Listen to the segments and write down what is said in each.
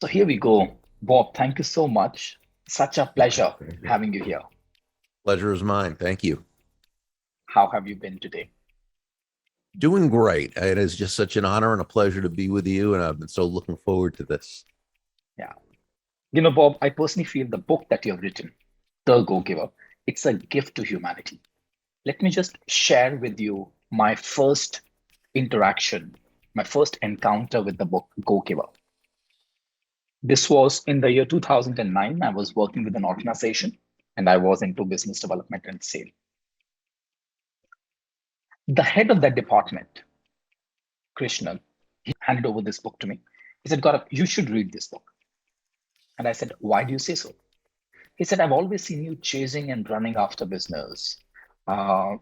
So here we go. Bob, thank you so much. Such a pleasure having you here. Pleasure is mine. Thank you. How have you been today? Doing great. It is just such an honor and a pleasure to be with you, and I've been so looking forward to this. Yeah. Bob, I personally feel the book that you have written, The Go Giver, it's a gift to humanity. Let me just share with you my first interaction, my first encounter with the book Go Giver. This was in the year 2009. I was working with an organization and I was into business development and sale. The head of that department, Krishnan, he handed over this book to me. He said, Gaurav, you should read this book. And I said, why do you say so? He said, I've always seen you chasing and running after business. Uh,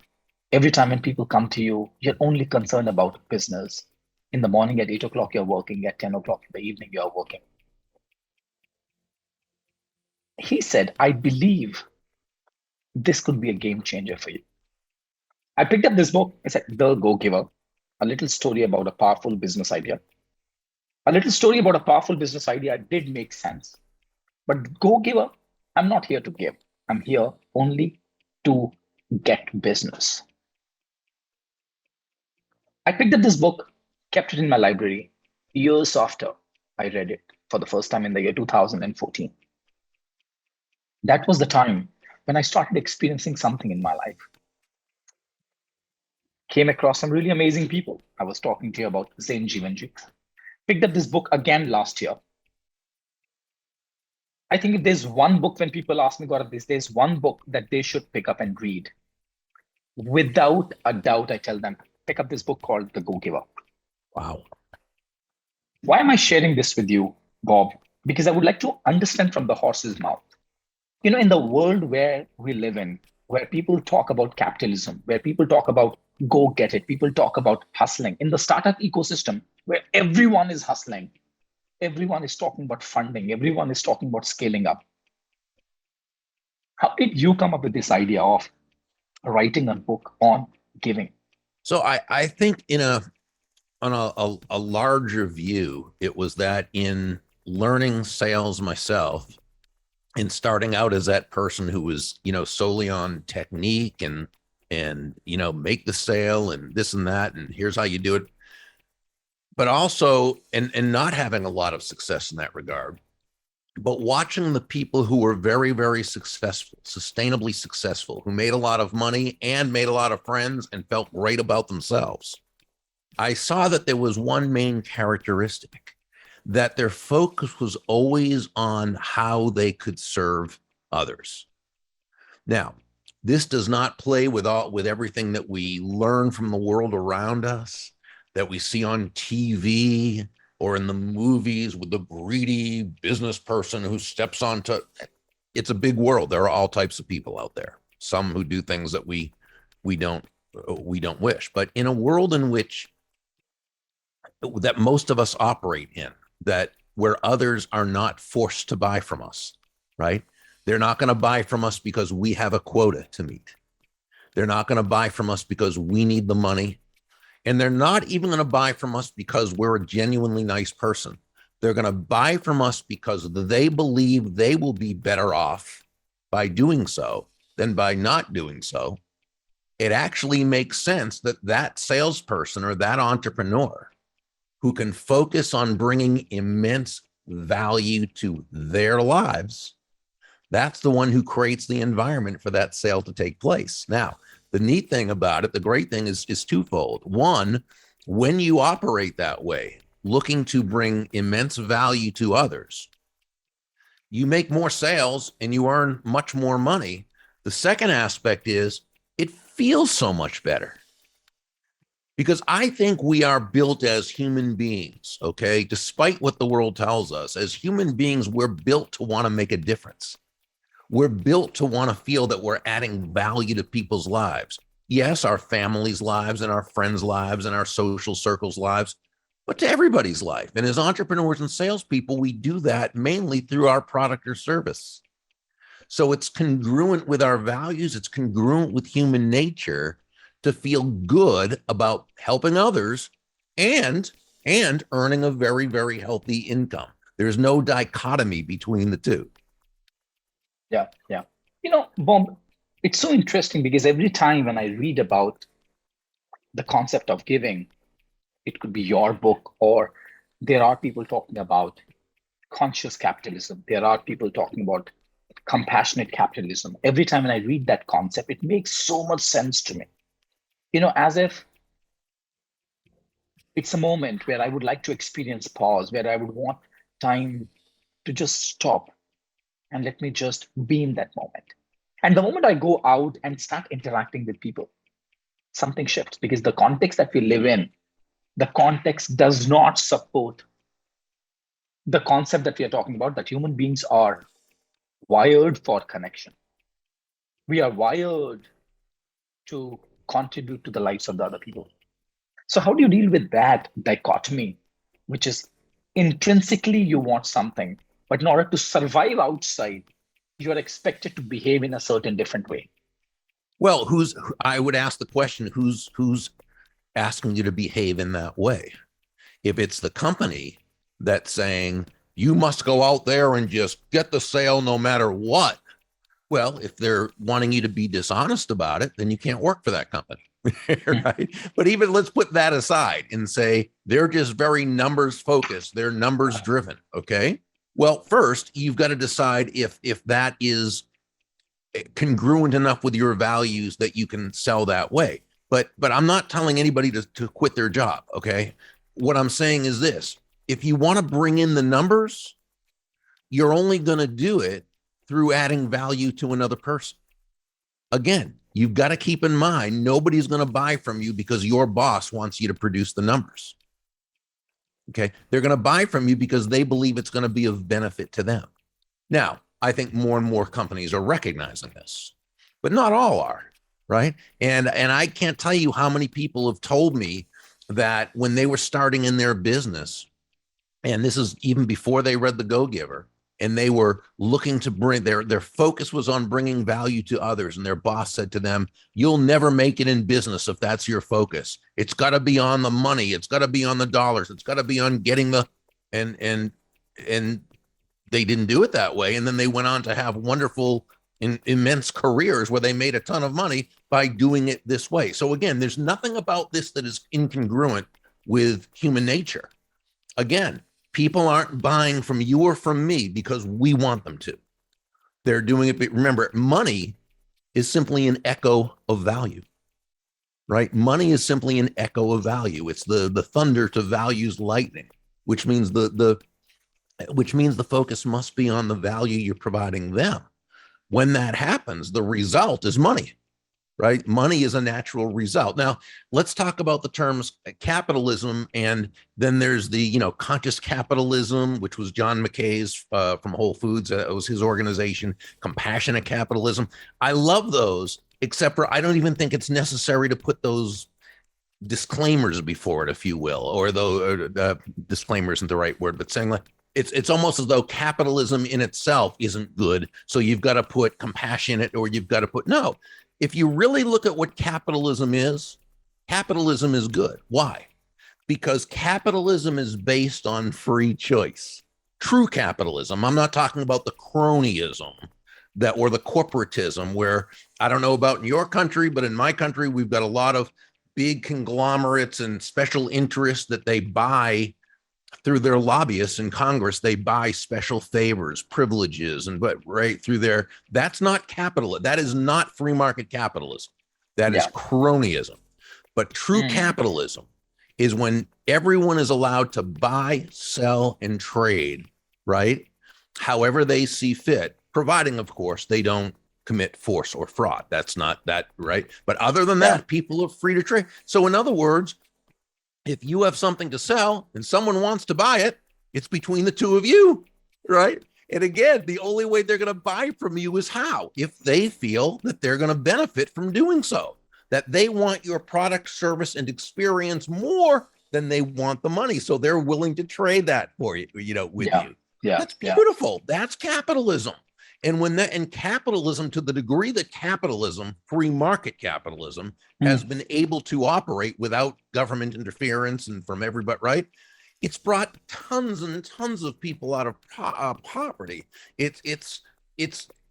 every time when people come to you, you're only concerned about business. In the morning at 8 o'clock, you're working. At 10 o'clock in the evening, you're working. He said, I believe this could be a game changer for you. I picked up this book. It's like The Go Giver, a little story about a powerful business idea. A little story about a powerful business idea did make sense. But Go Giver, I'm not here to give. I'm here only to get business. I picked up this book, kept it in my library years after I read it for the first time in the year 2014. That was the time when I started experiencing something in my life. Came across some really amazing people. I was talking to you about Zain Jivanji. Picked up this book again last year. I think if there's one book when people ask me about this, there's one book that they should pick up and read. Without a doubt, I tell them, pick up this book called The Go Giver. Wow. Why am I sharing this with you, Bob? Because I would like to understand from the horse's mouth. In the world where we live in, where people talk about capitalism, where people talk about go get it, people talk about hustling, in the startup ecosystem, where everyone is hustling, everyone is talking about funding, everyone is talking about scaling up. How did you come up with this idea of writing a book on giving? So I think on a larger view, it was that in learning sales myself and starting out as that person who was, solely on technique and make the sale and this and that and here's how you do it, but also and not having a lot of success in that regard, but watching the people who were very, very successful, sustainably successful, who made a lot of money and made a lot of friends and felt great about themselves. I saw that there was one main characteristic, that their focus was always on how they could serve others. Now, this does not play with everything that we learn from the world around us, that we see on TV or in the movies with the greedy business person who steps onto. It's a big world. There are all types of people out there. Some who do things that we don't wish. But in a world in which that most of us operate in, that where others are not forced to buy from us, right? They're not going to buy from us because we have a quota to meet. They're not going to buy from us because we need the money. And they're not even going to buy from us because we're a genuinely nice person. They're going to buy from us because they believe they will be better off by doing so than by not doing so. It actually makes sense that that salesperson or that entrepreneur who can focus on bringing immense value to their lives, that's the one who creates the environment for that sale to take place. Now, the neat thing about it, the great thing is twofold. One, when you operate that way, looking to bring immense value to others, you make more sales and you earn much more money. The second aspect is it feels so much better. Because I think we are built as human beings, okay? Despite what the world tells us, as human beings, we're built to want to make a difference. We're built to want to feel that we're adding value to people's lives. Yes, our families' lives and our friends' lives and our social circles' lives, but to everybody's life. And as entrepreneurs and salespeople, we do that mainly through our product or service. So it's congruent with our values, it's congruent with human nature to feel good about helping others and earning a very, very healthy income. There's no dichotomy between the two. Yeah, yeah. Bob, it's so interesting because every time when I read about the concept of giving, it could be your book, or there are people talking about conscious capitalism. There are people talking about compassionate capitalism. Every time when I read that concept, it makes so much sense to me. As if it's a moment where I would like to experience pause, where I would want time to just stop and let me just be in that moment. And the moment I go out and start interacting with people, something shifts because the context that we live in, the context does not support the concept that we are talking about, that human beings are wired for connection. We are wired to contribute to the lives of the other people. So, how do you deal with that dichotomy, which is intrinsically you want something, but in order to survive outside, you are expected to behave in a certain different way? Well, I would ask the question, who's asking you to behave in that way? If it's the company that's saying you must go out there and just get the sale no matter what, well, if they're wanting you to be dishonest about it, then you can't work for that company. Right. But even let's put that aside and say they're just very numbers focused, they're numbers driven. Okay. Well, first, you've got to decide if that is congruent enough with your values that you can sell that way. But I'm not telling anybody to quit their job. Okay. What I'm saying is this: if you want to bring in the numbers, you're only going to do it through adding value to another person. Again, you've got to keep in mind, nobody's going to buy from you because your boss wants you to produce the numbers. Okay. They're going to buy from you because they believe it's going to be of benefit to them. Now, I think more and more companies are recognizing this, but not all are, right? And I can't tell you how many people have told me that when they were starting in their business, and this is even before they read The Go-Giver, and they were looking to bring their focus was on bringing value to others, and their boss said to them, "You'll never make it in business if that's your focus. It's got to be on the money. It's got to be on the dollars. It's got to be on getting the," and they didn't do it that way, and then they went on to have wonderful, immense careers where they made a ton of money by doing it this way. So again, there's nothing about this that is incongruent with human nature. Again, people aren't buying from you or from me because we want them to. They're doing it. But remember, money is simply an echo of value, right? Money is simply an echo of value. It's the thunder to value's lightning, which means the focus must be on the value you're providing them. When that happens, the result is money, right? Money is a natural result. Now, let's talk about the terms capitalism, and then there's the conscious capitalism, which was John McKay's from Whole Foods. It was his organization. Compassionate capitalism. I love those, except for I don't even think it's necessary to put those disclaimers before it, if you will, or though disclaimer isn't the right word, but saying like it's almost as though capitalism in itself isn't good, so you've got to put compassionate, or you've got to put no. If you really look at what capitalism is good. Why? Because capitalism is based on free choice. True capitalism. I'm not talking about the cronyism or the corporatism, where I don't know about in your country, but in my country, we've got a lot of big conglomerates and special interests that they buy through their lobbyists in Congress. They buy special favors, privileges, and but right through their, that's not capital. That is not free market capitalism. That is cronyism. But true capitalism is when everyone is allowed to buy, sell, and trade, right? However they see fit, providing, of course, they don't commit force or fraud. That's not that, right? But other than that, people are free to trade. So in other words, if you have something to sell and someone wants to buy it, it's between the two of you, right? And again, the only way they're going to buy from you is how? If they feel that they're going to benefit from doing so, that they want your product, service, and experience more than they want the money. So they're willing to trade that for you, with you. Yeah. That's beautiful. That's capitalism. And and capitalism, to the degree that capitalism, free market capitalism, has been able to operate without government interference and from everybody, right? it's brought tons and tons of people out of poverty. It's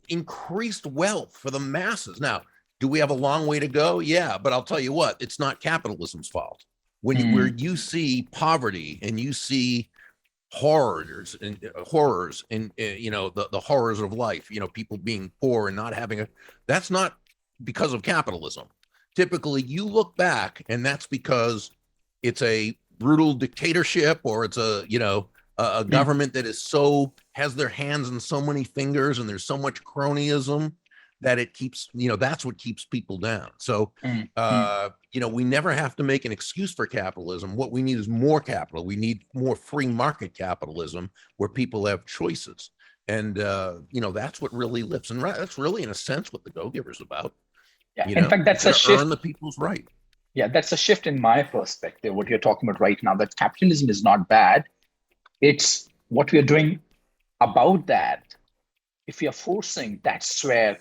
increased wealth for the masses. Now, do we have a long way to go? Yeah, but I'll tell you what, it's not capitalism's fault. Where Mm, you see poverty and you see horrors and the horrors of life, people being poor and not having that's not because of capitalism. Typically you look back and that's because it's a brutal dictatorship, or it's a mm, government that has their hands in so many fingers and there's so much cronyism that it keeps, that's what keeps people down. So mm, mm. we never have to make an excuse for capitalism. What we need is more capital. We need more free market capitalism where people have choices. And, that's what really lifts. And that's really, in a sense, what the Go-Giver's about. Yeah. In fact, You that's a got to earn shift. the people's right. Yeah, that's a shift in my perspective. What you're talking about right now, that capitalism is not bad. It's what we are doing about that. If we are forcing, that's where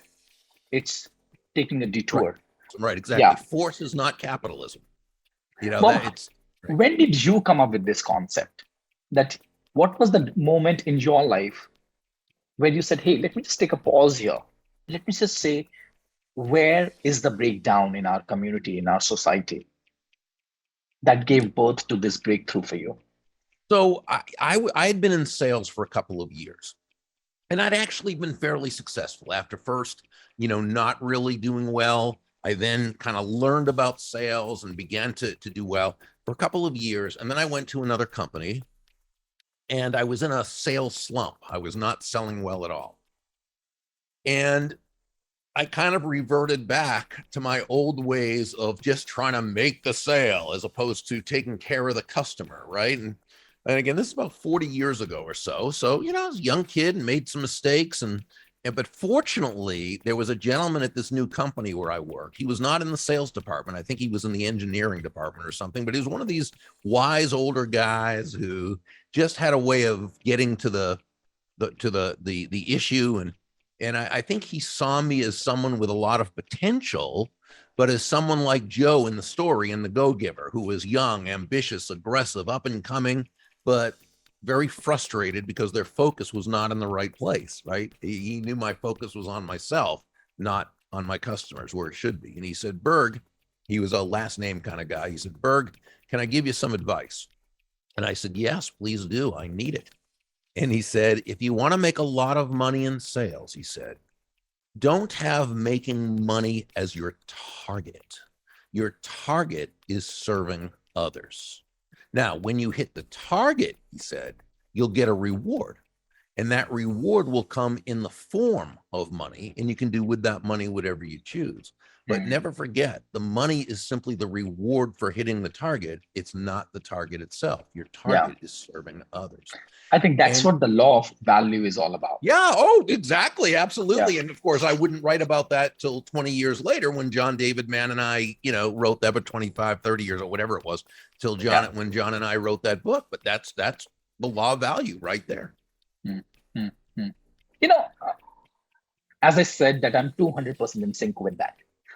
it's taking a Right. detour. Right. Exactly. Yeah. Force is not capitalism. That Bob, it's right. when did you come up with this concept? That what was the moment in your life where you said, hey, let me just take a pause here. Let me just say, where is the breakdown in our community, in our society that gave birth to this breakthrough for you? So I had been in sales for a couple of years, and I'd actually been fairly successful after first, not really doing well. I then kind of learned about sales and began to do well for a couple of years. And then I went to another company and I was in a sales slump. I was not selling well at all. And I kind of reverted back to my old ways of just trying to make the sale as opposed to taking care of the customer, right? And again, this is about 40 years ago or so. So, I was a young kid and made some mistakes but fortunately, there was a gentleman at this new company where I worked. He was not in the sales department. I think he was in the engineering department or something, but he was one of these wise older guys who just had a way of getting to the issue. And I think he saw me as someone with a lot of potential, but as someone like Joe in the story, in the Go-Giver, who was young, ambitious, aggressive, up and coming, but very frustrated because their focus was not in the right place, right? He knew my focus was on myself, not on my customers, where it should be. And he said, Burg, he was a last name kind of guy. He said, Burg, can I give you some advice? And I said, yes, please do. I need it. And he said, if you want to make a lot of money in sales, he said, don't have making money as your target. Your target is serving others. Now, when you hit the target, he said, you'll get a reward. And that reward will come in the form of money, and you can do with that money whatever you choose. But Mm. never forget, the money is simply the reward for hitting the target. It's not the target itself. Your Yeah, target is serving others. I think that's And what the law of value is all about. yeah, oh, exactly, Yeah, absolutely. And of course, I wouldn't write about that till 20 years later when John David Mann and I, wrote that, but 25, 30 years or whatever it was, yeah. when John and I wrote that book. But that's the law of value right there. Mm, mm, mm. You know, as I said, that I'm 200% in sync with that.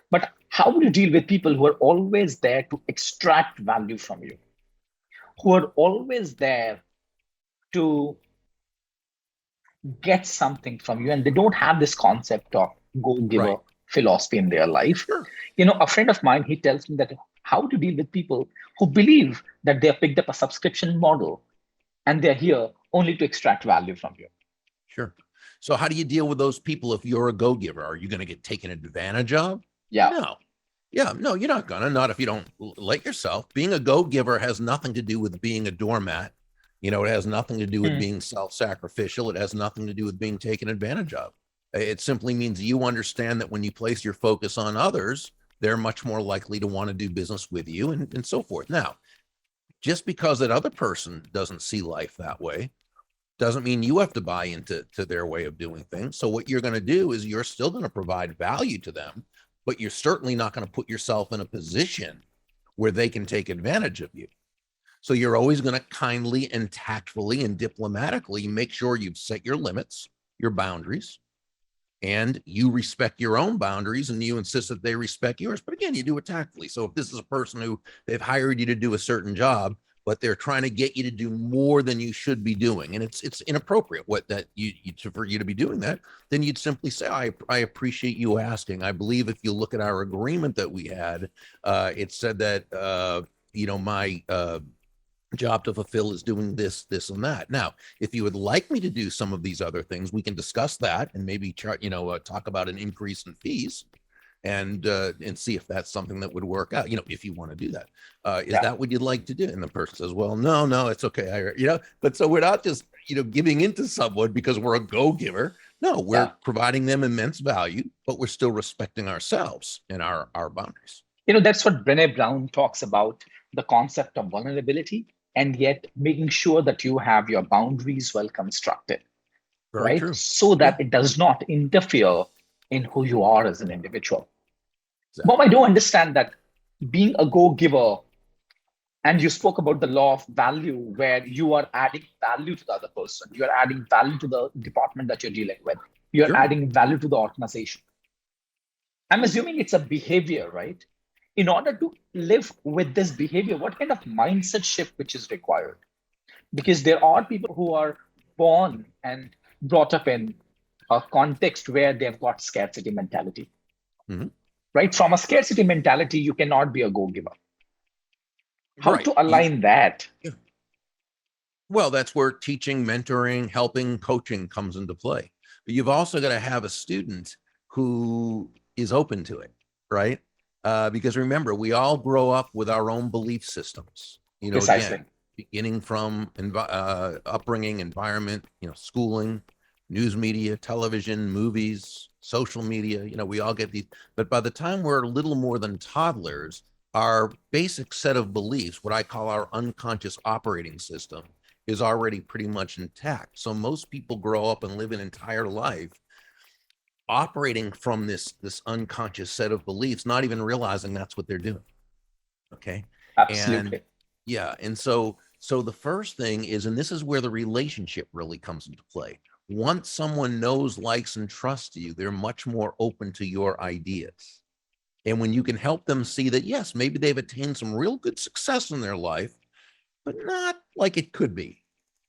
But how do you deal with people who are always there to extract value from you, who are always there to get something from you, and they don't have this concept of go giver Right. philosophy in their life? Sure. A friend of mine, he tells me that how to deal with people who believe that they have picked up a subscription model and they're here only to extract value from you. Sure. So how do you deal with those people if you're a go-giver? Are you going to get taken advantage of? Yeah. No. Yeah, no, you're not gonna, not if you don't let yourself. Being a go-giver has nothing to do with being a doormat. It has nothing to do with Hmm. being self-sacrificial. It has nothing to do with being taken advantage of. It simply means you understand that when you place your focus on others, they're much more likely to want to do business with you and so forth. Now, just because that other person doesn't see life that way doesn't mean you have to buy into their way of doing things. So what you're going to do is you're still going to provide value to them, but you're certainly not going to put yourself in a position where they can take advantage of you. So you're always going to kindly and tactfully and diplomatically make sure you've set your limits, your boundaries, and you respect your own boundaries and you insist that they respect yours. But again, you do it tactfully. So if this is a person who they've hired you to do a certain job, but they're trying to get you to do more than you should be doing, and it's inappropriate what that for you to be doing that. Then you'd simply say, I appreciate you asking. I believe if you look at our agreement that we had, it said that my job to fulfill is doing this, and that. Now, if you would like me to do some of these other things, we can discuss that and maybe talk about an increase in fees and see if that's something that would work out, if you want to do that. Is Yeah. that what you'd like to do? And the person says, well, no, it's okay. But so we're not just, giving into someone because we're a go-giver. No, we're providing them immense value, but we're still respecting ourselves and our boundaries. That's what Brené Brown talks about, the concept of vulnerability, and yet making sure that you have your boundaries well constructed, Very right? true. So that it does not interfere in who you are as an individual. Exactly. Bob, I do understand that being a go-giver, and you spoke about the law of value, where you are adding value to the other person, you are adding value to the department that you're dealing with, you're Sure. adding value to the organization. I'm assuming it's a behavior, right? In order to live with this behavior, what kind of mindset shift which is required? Because there are people who are born and brought up in a context where they've got scarcity mentality, Mhm. right? From a scarcity mentality, you cannot be a go-giver. How Right. to align that? Well, that's where teaching, mentoring, helping, coaching comes into play. But you've also got to have a student who is open to it, right? Because remember, we all grow up with our own belief systems. Precisely. Again, beginning from upbringing, environment, schooling, news media, television, movies, social media. We all get these. But by the time we're little more than toddlers, our basic set of beliefs, what I call our unconscious operating system, is already pretty much intact. So most people grow up and live an entire life operating from this unconscious set of beliefs, not even realizing that's what they're doing. Okay. Absolutely. And so the first thing is, and this is where the relationship really comes into play. Once someone knows, likes, and trusts you, they're much more open to your ideas. And when you can help them see that, yes, maybe they've attained some real good success in their life, but not like it could be.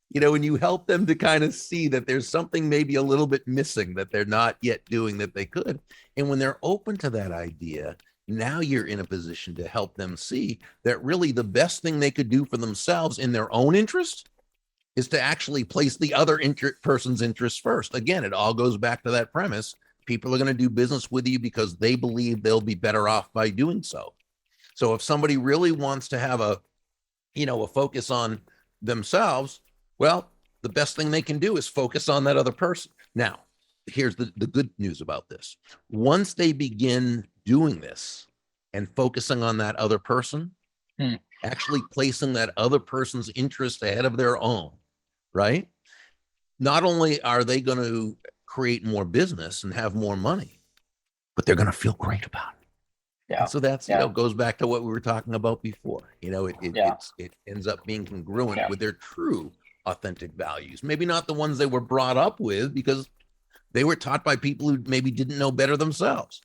When you help them to kind of see that there's something maybe a little bit missing that they're not yet doing that they could. And when they're open to that idea, now you're in a position to help them see that really the best thing they could do for themselves in their own interest is to actually place the other person's interest first. Again, it all goes back to that premise. People are going to do business with you because they believe they'll be better off by doing so. So if somebody really wants to have a focus on themselves, well, the best thing they can do is focus on that other person. Now, here's the good news about this. Once they begin doing this and focusing on that other person, actually placing that other person's interest ahead of their own, right? Not only are they going to create more business and have more money, but they're going to feel great about it. Yeah. And so that's, goes back to what we were talking about before. It ends up being congruent with their true authentic values. Maybe not the ones they were brought up with because they were taught by people who maybe didn't know better themselves,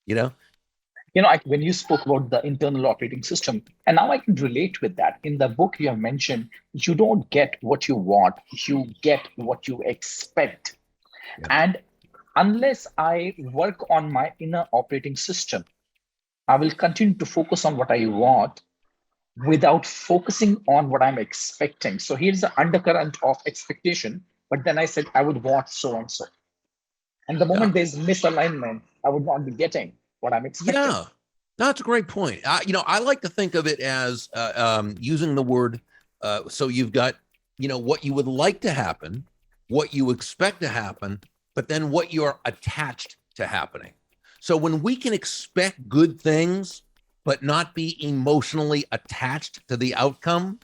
when you spoke about the internal operating system, and now I can relate with that. In the book, you have mentioned you don't get what you want, you get what you expect. Yeah. And unless I work on my inner operating system, I will continue to focus on what I want without focusing on what I'm expecting. So here's the undercurrent of expectation. But then I said I would want so and so. And the moment there's misalignment, I would not be getting what I'm expecting. Yeah, that's a great point. I like to think of it as using the word. So you've got, what you would like to happen, what you expect to happen, but then what you're attached to happening. So when we can expect good things, but not be emotionally attached to the outcome,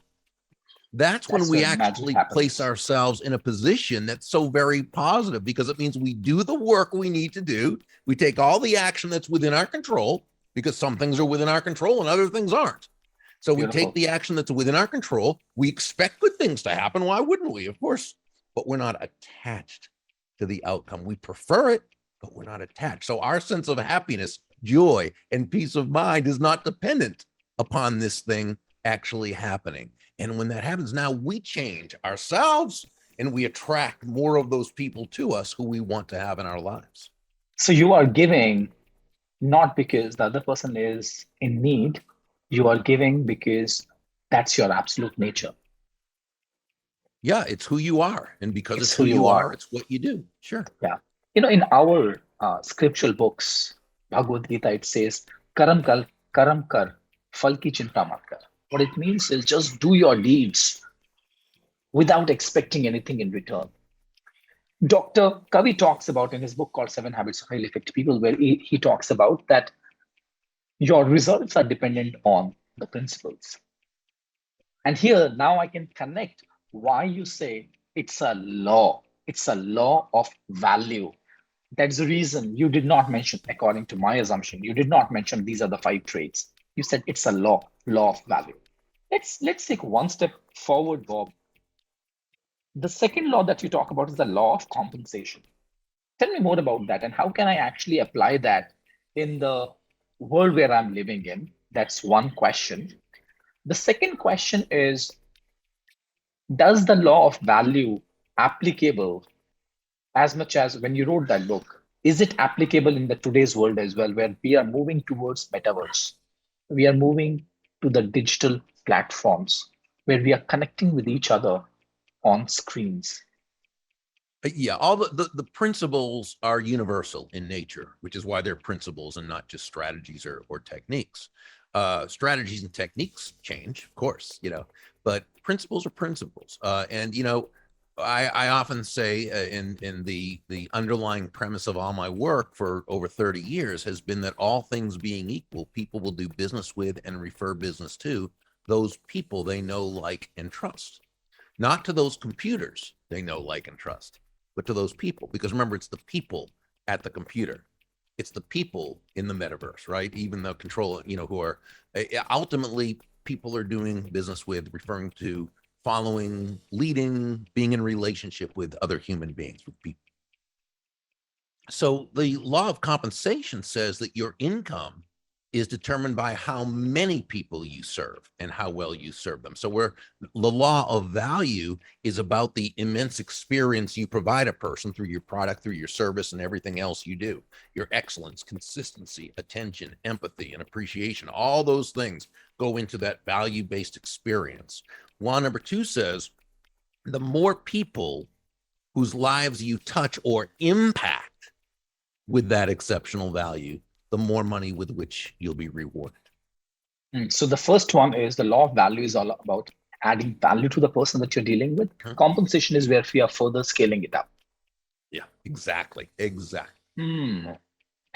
that's when we actually place ourselves in a position that's so very positive, because it means we do the work we need to do. We take all the action that's within our control, because some things are within our control and other things aren't. So we take the action that's within our control. We expect good things to happen. Why wouldn't we? Of course, but we're not attached to the outcome. We prefer it, but we're not attached. So our sense of happiness, joy, and peace of mind is not dependent upon this thing actually happening. And when that happens, now we change ourselves and we attract more of those people to us who we want to have in our lives. So you are giving not because the other person is in need, you are giving because that's your absolute nature. Yeah, it's who you are. And because It's it's who who you you are, are. it's what you do. Sure. Yeah. In our scriptural books, Bhagavad Gita, it says, karam kar, fal ki chinta mat kar. What it means is just do your deeds without expecting anything in return. Dr. Kavi talks about in his book called Seven Habits of Highly Effective People, where he talks about that your results are dependent on the principles. And here now I can connect why you say it's a law. It's a law of value. That's the reason you did not mention, according to my assumption, you did not mention these are the five traits. You said it's a law of value. Let's take one step forward, Bob. The second law that you talk about is the law of compensation. Tell me more about that and how can I actually apply that in the world where I'm living in? That's one question. The second question is, does the law of value applicable as much as when you wrote that book, is it applicable in the today's world as well, where we are moving towards metaverse? We are moving to the digital platforms where we are connecting with each other on screens. Yeah, all the principles are universal in nature, which is why they're principles and not just strategies or techniques. Strategies and techniques change, of course, but principles are principles. And I often say in the underlying premise of all my work for over 30 years has been that all things being equal, people will do business with and refer business to those people they know, like, and trust. Not to those computers they know, like, and trust, but to those people. Because remember, it's the people at the computer. It's the people in the metaverse, right? Even the control, who are ultimately people are doing business with, referring to, following, leading, being in relationship with other human beings, with people. So the law of compensation says that your income is determined by how many people you serve and how well you serve them. So where the law of value is about the immense experience you provide a person through your product, through your service, and everything else you do. Your excellence, consistency, attention, empathy, and appreciation, all those things go into that value-based experience. Law number 2 says the more people whose lives you touch or impact with that exceptional value, the more money with which you'll be rewarded. So the first one is the law of value is all about adding value to the person that you're dealing with. Compensation is where we are further scaling it up. Yeah, exactly. And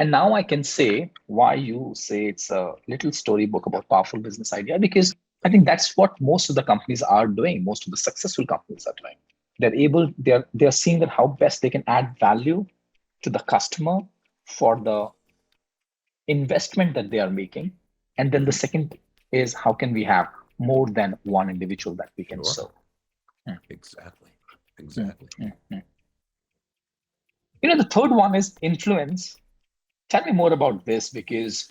now I can say why you say it's a little storybook about powerful business idea, because I think that's what most of the companies are doing. Most of the successful companies are doing. They're seeing that how best they can add value to the customer for the investment that they are making. And then the second is how can we have more than one individual that we can serve? Exactly. The third one is influence. Tell me more about this, because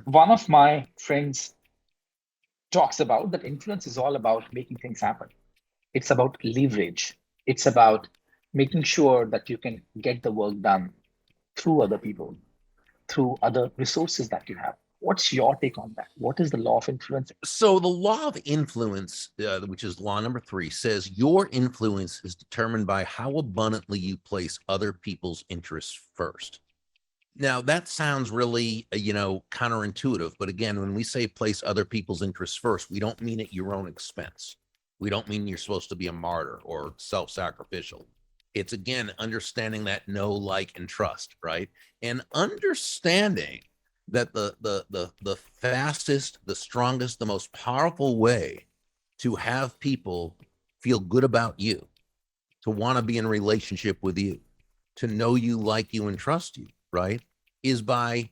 one of my friends talks about that influence is all about making things happen. It's about leverage. It's about making sure that you can get the work done through other people, through other resources that you have. What's your take on that? What is the law of influence? So the law of influence, which is law number 3, says your influence is determined by how abundantly you place other people's interests first. Now that sounds really, counterintuitive. But again, when we say place other people's interests first, we don't mean at your own expense. We don't mean you're supposed to be a martyr or self-sacrificial. It's, again, understanding that know, like, and trust, right? And understanding that the fastest, the strongest, the most powerful way to have people feel good about you, to want to be in relationship with you, to know you, like you, and trust you, right, is by,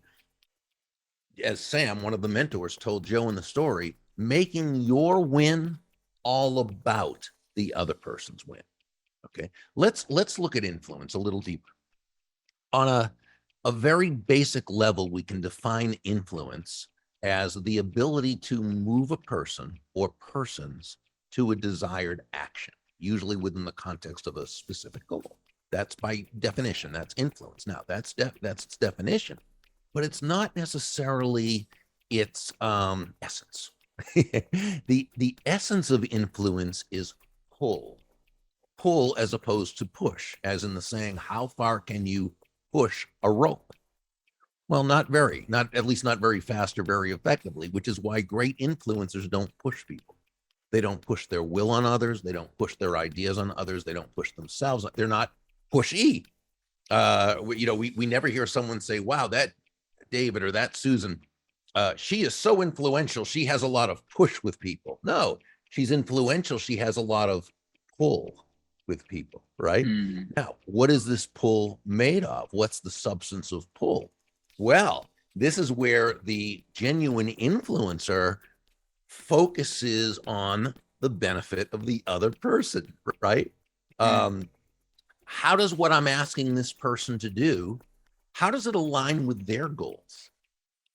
as Sam, one of the mentors, told Joe in the story, making your win all about the other person's win. Okay, let's look at influence a little deeper. On a very basic level, we can define influence as the ability to move a person or persons to a desired action, usually within the context of a specific goal. That's by definition, that's influence. Now, that's its definition, but it's not necessarily its essence. The essence of influence is pull, pull as opposed to push, as in the saying, how far can you push a rope? Well, not very, not at least not very fast or very effectively, which is why great influencers don't push people. They don't push their will on others. They don't push their ideas on others. They don't push themselves. They're not pushy. We never hear someone say, wow, that David or that Susan, she is so influential. She has a lot of push with people. No, she's influential. She has a lot of pull with people, right? Mm. Now, what is this pull made of? What's the substance of pull? Well, this is where the genuine influencer focuses on the benefit of the other person, right? Mm. How does what I'm asking this person to do, how does it align with their goals,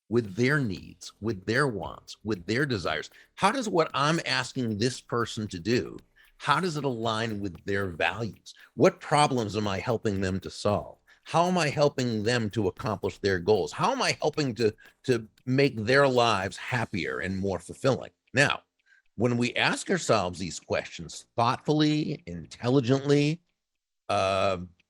with their needs, with their wants, with their desires? How does what I'm asking this person to do, how does it align with their values? What problems am I helping them to solve? How am I helping them to accomplish their goals? How am I helping to make their lives happier and more fulfilling? Now, when we ask ourselves these questions thoughtfully, intelligently,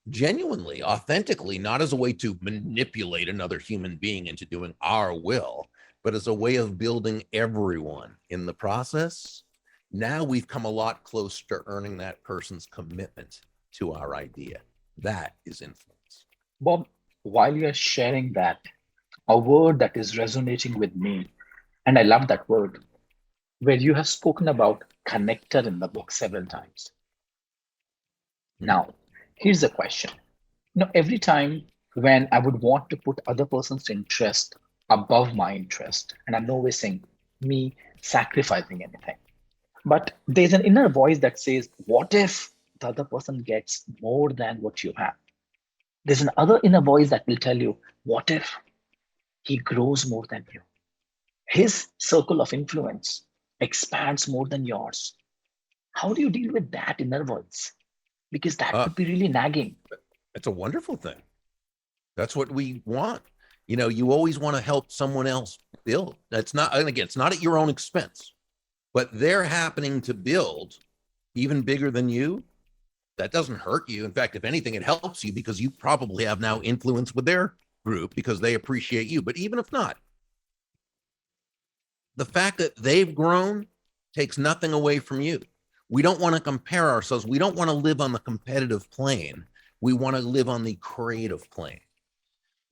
genuinely, authentically, not as a way to manipulate another human being into doing our will, but as a way of building everyone in the process, now we've come a lot closer to earning that person's commitment to our idea. That is influence. Bob, while you're sharing that, a word that is resonating with me, and I love that word, where you have spoken about connector in the book several times. Hmm. Now, here's the question. Every time when I would want to put other person's interest above my interest, and I'm nowhere saying me sacrificing anything, but there's an inner voice that says, what if the other person gets more than what you have? There's an other inner voice that will tell you, what if he grows more than you? His circle of influence expands more than yours. How do you deal with that inner voice? Because that Uh, could be really nagging. it's a wonderful thing. That's what we want. You always want to help someone else build. That's not, and again, it's not at your own expense, but they're happening to build even bigger than you. That doesn't hurt you. In fact, if anything, it helps you because you probably have now influence with their group because they appreciate you. But even if not, the fact that they've grown takes nothing away from you. We don't want to compare ourselves. We don't want to live on the competitive plane. We want to live on the creative plane.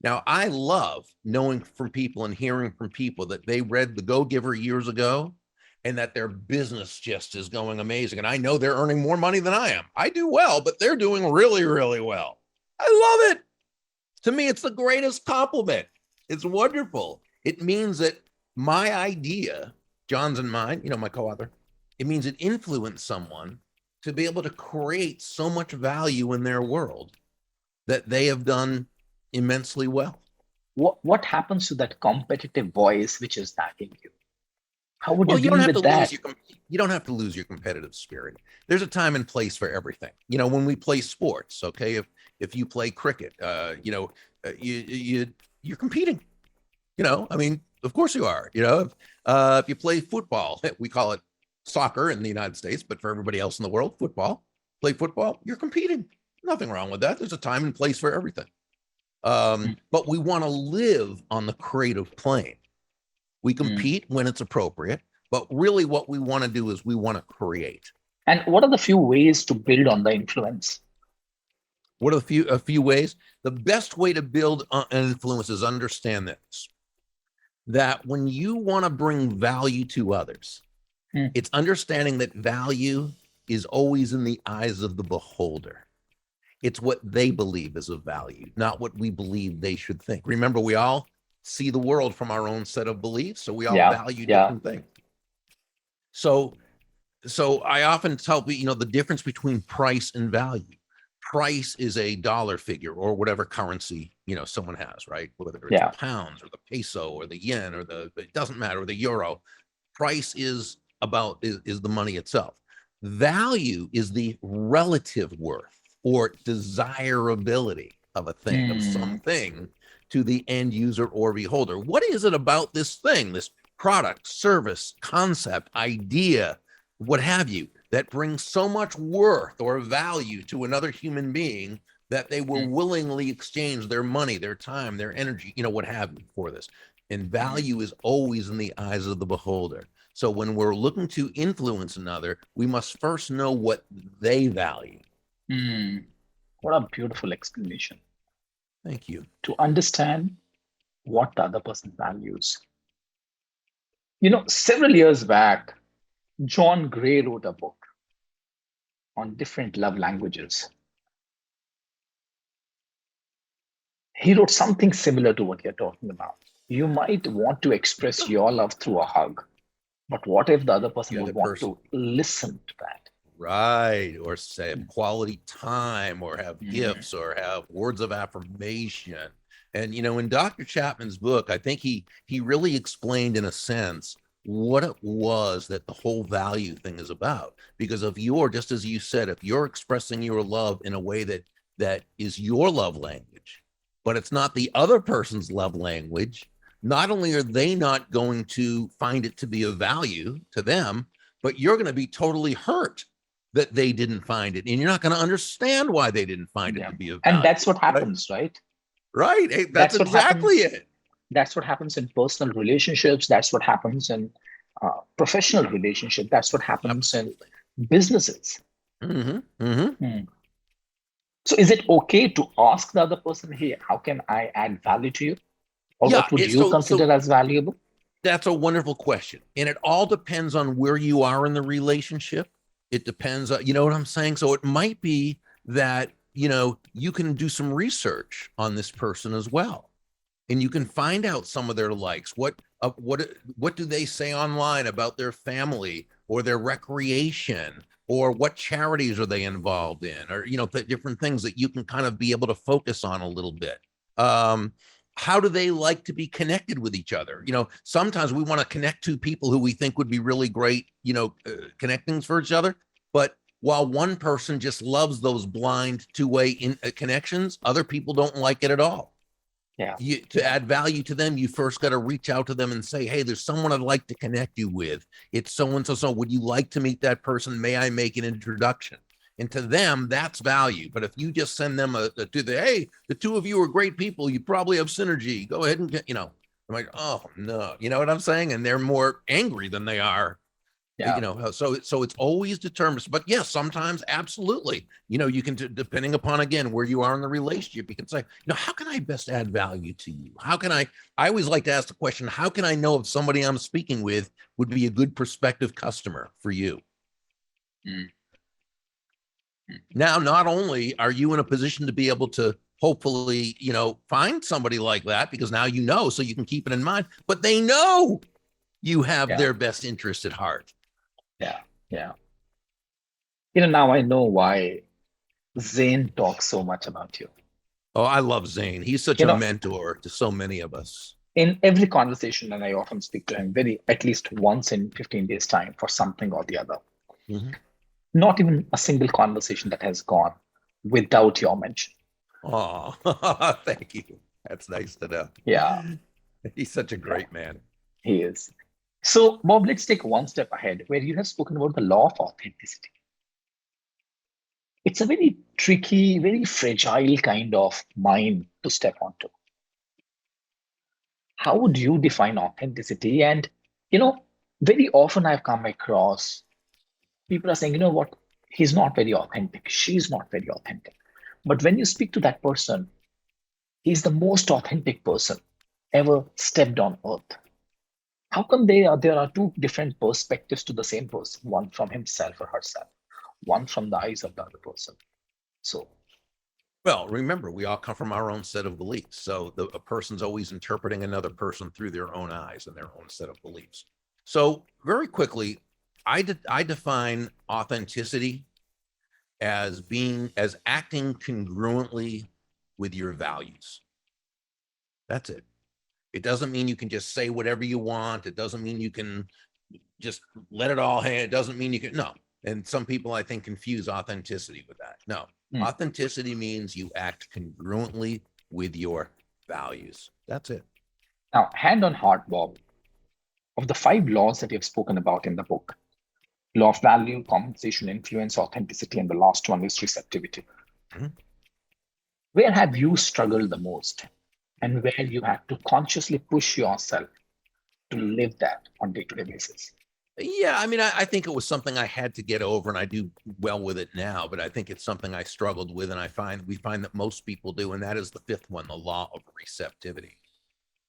Now, I love knowing from people and hearing from people that they read The Go Giver years ago and that their business just is going amazing. And I know they're earning more money than I am. I do well, but they're doing really, really well. I love it. To me, it's the greatest compliment. It's wonderful. It means that my idea, John's and mine, my co-author, it means it influenced someone to be able to create so much value in their world that they have done immensely well. What happens to that competitive voice which is nagging you? How would you Well, deal with that? you don't have to lose your competitive spirit. There's a time and place for everything. When we play sports, okay, if you play cricket, you're competing. I mean, of course you are. If you play football, we call it soccer in the United States, but for everybody else in the world, football. Play football, you're competing. Nothing wrong with that. There's a time and place for everything. Mm. But we want to live on the creative plane. We Mm. compete when it's appropriate, but really what we want to do is we want to create. And what are the few ways to build on the influence? What are a few ways? The best way to build an influence is understand this, that when you want to bring value to others, Mm. it's understanding that value is always in the eyes of the beholder. It's what they believe is of value, not what we believe they should think. Remember, we all see the world from our own set of beliefs, so we all Yeah, value yeah. different things. So I often tell people, the difference between price and value. Price is a dollar figure or whatever currency, someone has, right? Whether it's the Yeah. pounds or the peso or the yen or it doesn't matter, or the euro. Price is the money itself. Value is the relative worth or desirability of a thing, of Mm, something, to the end user or beholder. What is it about this thing, this product, service, concept, idea, what have you, that brings so much worth or value to another human being that they will mm, willingly exchange their money, their time, their energy, what have you, for this? And mm, value is always in the eyes of the beholder. So when we're looking to influence another, we must first know what they value. mm. What a beautiful explanation. Thank you. To understand what the other person values. Several years back, John Gray wrote a book on different love languages. He wrote something similar to what you're talking about. You might want to express your love through a hug, but what if the other person The would other want person, to listen to that? right, or say Mm, quality time, or have mm, gifts, or have words of affirmation. And in Dr. Chapman's book, I think he really explained in a sense what it was that the whole value thing is about. Because if you're, just as you said, if you're expressing your love in a way that is your love language, but it's not the other person's love language, not only are they not going to find it to be of value to them, but you're going to be totally hurt that they didn't find it, and you're not going to understand why they didn't find it yeah. to be of And value. that's what Right? happens, right? Right. Hey, that's That's what exactly happens. it. That's what happens in personal relationships. That's what happens in professional relationship. That's what happens in Absolutely. businesses. Mm-hmm. Mm-hmm. Hmm. So is it okay to ask the other person, hey, how can I add value to you? Or Yeah. what would It's you so consider as valuable? that's a wonderful question, and it all depends on where you are in the relationship. It depends on, you know what I'm saying. So it might be that you can do some research on this person as well, and you can find out some of their likes. What do they say online about their family or their recreation, or what charities are they involved in, or different things that you can kind of be able to focus on a little bit. um how do they like to be connected with each other? Sometimes we want to connect to people who we think would be really great, connectings for each other. But while one person just loves those blind two-way connections, other people don't like it at all. Yeah, To yeah. add value to them, you first got to reach out to them and say, hey, there's someone I'd like to connect you with. It's so and so. So would you like to meet that person? May I make an introduction? And to them, that's value. But if you just send them hey, the two of you are great people, you probably have synergy, go ahead and I'm like, oh no, you know what I'm saying? And they're more angry than they are, Yeah. so it's always determined. But yes, sometimes absolutely, you can, depending upon, again, where you are in the relationship, you can say, how can I best add value to you? How can I always like to ask the question, how can I know if somebody I'm speaking with would be a good prospective customer for you? Mm, mm. Now, not only are you in a position to be able to hopefully find somebody like that, because now so you can keep it in mind, but they know you have Yeah, their best interest at heart. yeah, yeah. Now I know why Zane talks so much about you. Oh, I love Zane. He's such You a know, mentor to so many of us. in every conversation, and I often speak to him very at least once in 15 days' time for something or the other. Mm-hmm. Not even a single conversation that has gone without your mention. Oh, thank you. That's nice to know. Yeah, He's such a yeah, great man. he is. So, Bob, let's take one step ahead where you have spoken about the law of authenticity. It's a very tricky, very fragile kind of mind to step onto. How would you define authenticity? And, you know, very often I've come across people are saying, you know what, he's not very authentic. She's not very authentic. But when you speak to that person, he's the most authentic person ever stepped on earth. How come there are two different perspectives to the same person, one from himself or herself, one from the eyes of the other person? So, Well, remember, we all come from our own set of beliefs. So a person's always interpreting another person through their own eyes and their own set of beliefs. So very quickly, I define authenticity as acting congruently with your values. That's it. It doesn't mean you can just say whatever you want. It doesn't mean you can just let it all hang. It doesn't mean you can, no. And some people, I think, confuse authenticity with that. No, Mm. authenticity means you act congruently with your values. That's it. Now, hand on heart, Bob, of the five laws that you've spoken about in the book, law of value, compensation, influence, authenticity, and the last one is receptivity. Mhm. Where have you struggled the most and where you had to consciously push yourself to live that on day-to-day basis? Yeah, I mean, I think it was something I had to get over, and I do well with it now. But I think it's something I struggled with, and we find that most people do, and that is the fifth one, the law of receptivity.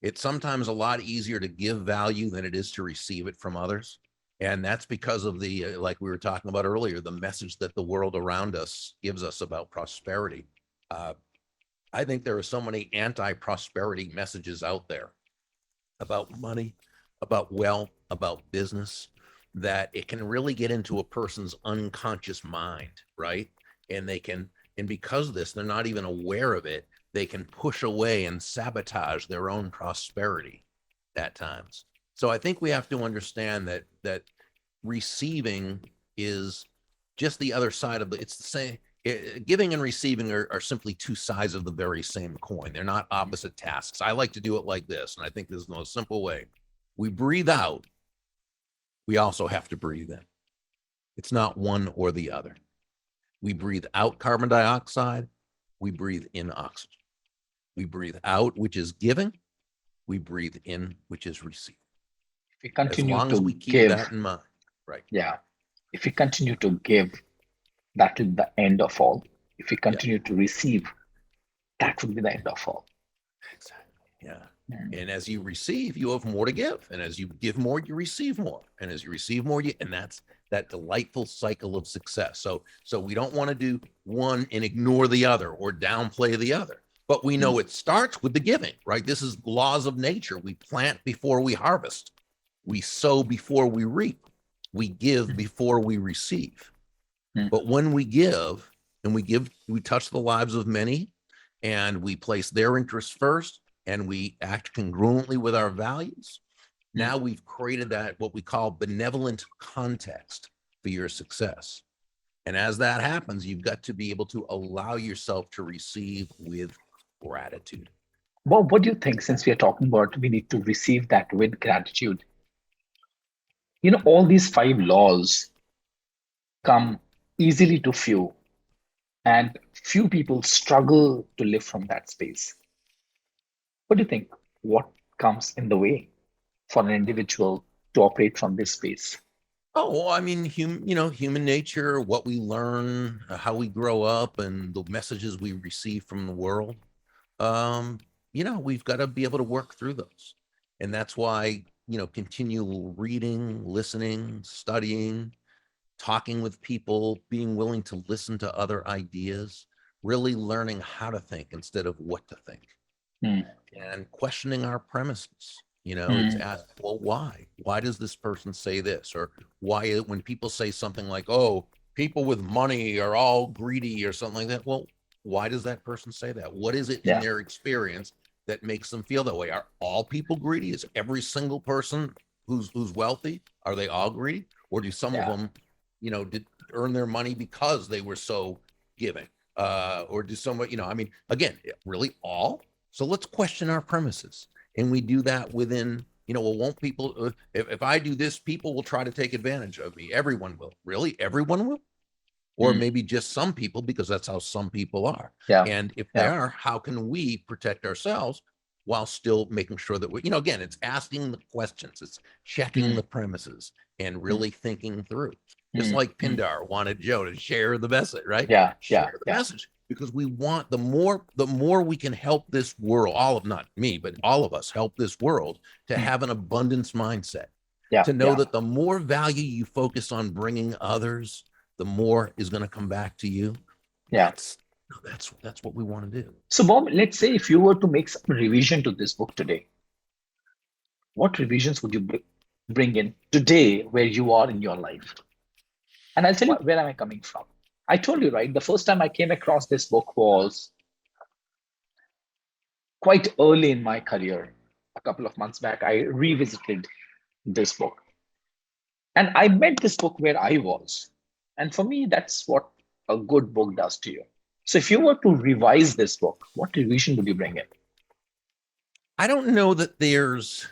It's sometimes a lot easier to give value than it is to receive it from others, and that's because of the like we were talking about earlier, the message that the world around us gives us about prosperity. Uh, I think there are so many anti-prosperity messages out there about money, about wealth, about business, that it can really get into a person's unconscious mind, right? And and because of this, they're not even aware of it. They can push away and sabotage their own prosperity at times. So I think we have to understand that receiving is just the other side of it's the same. Giving and receiving are simply two sides of the very same coin. They're not opposite tasks. I like to do it like this, and I think this is the most simple way. We breathe out, we also have to breathe in. It's not one or the other. We breathe out carbon dioxide, we breathe in oxygen. We breathe out, which is giving, we breathe in, which is receiving. If we As continue long as we to keep give, that in mind, right? yeah, if we continue to give, that will be the end of all. If we Yeah. continue to receive, that will be the end of all. Exactly. Yeah. Mm. And as you receive, you have more to give. And as you give more, you receive more. And as you receive more, and that's that delightful cycle of success. So we don't want to do one and ignore the other or downplay the other. But we Mm. know it starts with the giving, right? This is laws of nature. We plant before we harvest. We sow before we reap. We give before we receive. Mm. But when we give and we touch the lives of many and we place their interests first and we act congruently with our values, Mm. now we've created that what we call benevolent context for your success. And as that happens, you've got to be able to allow yourself to receive with gratitude. Well, what do you think, since we are talking about we need to receive that with gratitude? All these five laws come easily to few, and few people struggle to live from that space. What do you think? What comes in the way for an individual to operate from this space? Oh, well, I mean, human nature, what we learn, how we grow up, and the messages we receive from the world. Um, we've got to be able to work through those. And that's why, continual reading, listening, studying, talking with people, being willing to listen to other ideas, really learning how to think instead of what to think, Mm. and questioning our premises. It's Mm. asked, well, why? Why does this person say this? Or why, when people say something like, oh, people with money are all greedy or something like that, well, why does that person say that? What is it in Yeah. their experience that makes them feel that way? Are all people greedy? Is every single person who's wealthy, are they all greedy? Or do some of Yeah. them, did earn their money because they were so giving? Or do somebody, I mean, again, really all? So let's question our premises. And we do that within, well, won't people, if I do this, people will try to take advantage of me. Everyone will. Really? Everyone will? Or Mm. maybe just some people, because that's how some people are. Yeah. And if they Yeah. are, how can we protect ourselves while still making sure that we, again, it's asking the questions, it's checking Mm. the premises and Mm. really thinking through. Just Mm. like Mm. Pindar wanted Joe to share the message, right? Yeah. Yeah. Share the Yeah. message because we want the more we can help this world, all of not me, but all of us help this world to Mm. have an abundance mindset, Yeah. to know Yeah. that the more value you focus on bringing others, the more is going to come back to you. Yeah. That's what we want to do. So, Bob, let's say if you were to make some revision to this book today, what revisions would you bring in today where you are in your life? And I'll tell you where am I coming from. I told you, right? The first time I came across this book was quite early in my career. A couple of months back, I revisited this book. And I met this book where I was. And for me, that's what a good book does to you. So if you were to revise this book, what revision would you bring in? I don't know that there's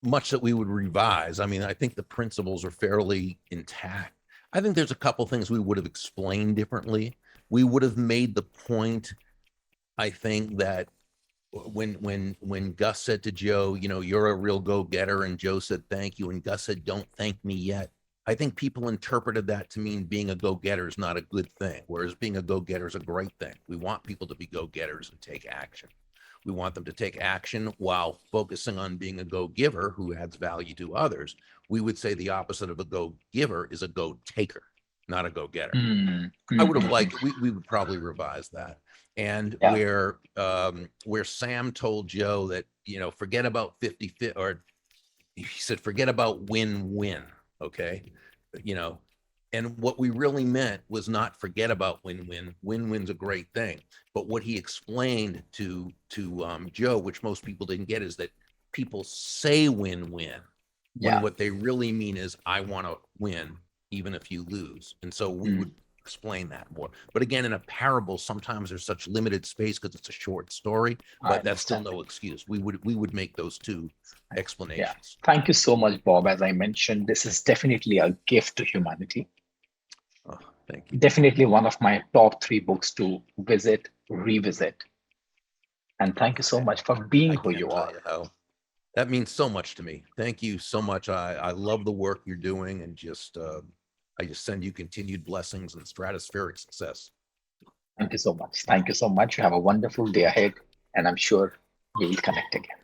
much that we would revise. I mean, I think the principles are fairly intact. I think there's a couple things we would have explained differently. We would have made the point, I think, that when Gus said to Joe, you know, you're a real go-getter, and Joe said thank you, and Gus said, don't thank me yet. I think people interpreted that to mean being a go-getter is not a good thing, whereas being a go-getter is a great thing. We want people to be go-getters and take action. We want them to take action while focusing on being a go-giver who adds value to others. We would say the opposite of a go-giver is a go-taker, not a go-getter. Mm, I would have mm, mm. liked, we would probably revise that. And Yeah. where Sam told Joe that, you know, forget about 50, or he said, forget about win-win. Okay. You know, and what we really meant was not forget about win-win. Win-win's a great thing. But what he explained to Joe, which most people didn't get, is that people say win-win when Yeah. what they really mean is I want to win even if you lose. And so we Mm, would explain that more. But again, in a parable, sometimes there's such limited space because it's a short story, I but that's still understand. no excuse. We would make those two Yeah. explanations. Thank you so much, Bob. As I mentioned, this is definitely a gift to humanity. Oh, thank you. Definitely one of my top three books to visit, revisit. And thank you so much for being I who can't you tell are. you how that means so much to me. Thank you so much. I love the work you're doing, and just I just send you continued blessings and stratospheric success. Thank you so much. Thank you so much. You have a wonderful day ahead, and I'm sure we will connect again.